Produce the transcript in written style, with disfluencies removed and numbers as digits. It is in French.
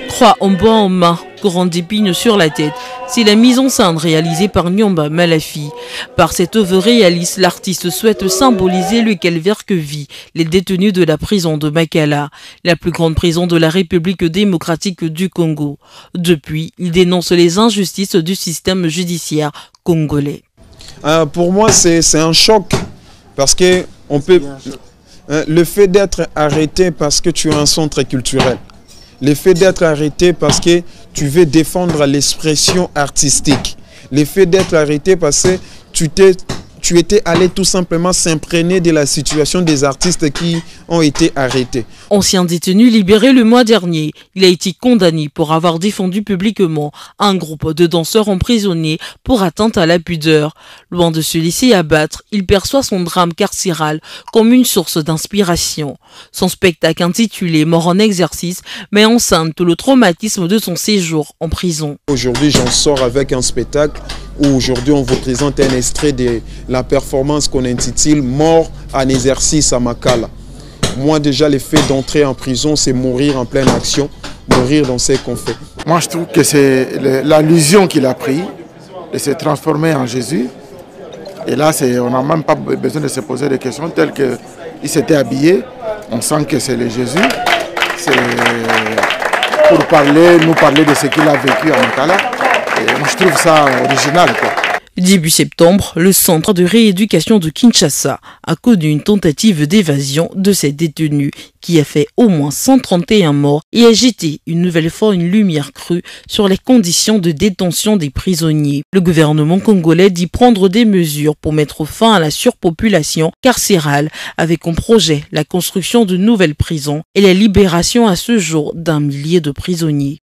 Croix en bois en main, couronne d'épines sur la tête, c'est la mise en scène réalisée par Nyomba Malafi. Par cette œuvre réaliste, l'artiste souhaite symboliser le calvaire que vit les détenus de la prison de Makala, la plus grande prison de la République démocratique du Congo. Depuis, il dénonce les injustices du système judiciaire congolais. Pour moi, c'est un choc parce que le fait d'être arrêté parce que tu as un centre culturel, le fait d'être arrêté parce que tu veux défendre l'expression artistique, le fait d'être arrêté parce que tu étais allé tout simplement s'imprégner de la situation des artistes qui ont été arrêtés. Ancien détenu libéré le mois dernier, il a été condamné pour avoir défendu publiquement un groupe de danseurs emprisonnés pour atteinte à la pudeur. Loin de se laisser abattre, il perçoit son drame carcéral comme une source d'inspiration. Son spectacle intitulé « Mort en exercice » met en scène tout le traumatisme de son séjour en prison. Aujourd'hui, j'en sors avec un spectacle où aujourd'hui on vous présente un extrait de la performance qu'on intitule « Mort en exercice à Makala ». Moi déjà, le fait d'entrer en prison, c'est mourir en pleine action, mourir dans ce qu'on fait. Moi je trouve que c'est l'allusion qu'il a pris de se transformer en Jésus. Et là, on n'a même pas besoin de se poser des questions telles qu'il s'était habillé. On sent que c'est le Jésus. C'est pour nous parler de ce qu'il a vécu à Makala. Et moi je trouve ça original, quoi. Début septembre, le centre de rééducation de Kinshasa a connu une tentative d'évasion de ces détenus qui a fait au moins 131 morts et a jeté une nouvelle fois une lumière crue sur les conditions de détention des prisonniers. Le gouvernement congolais dit prendre des mesures pour mettre fin à la surpopulation carcérale avec en projet la construction de nouvelles prisons et la libération à ce jour d'1 millier de prisonniers.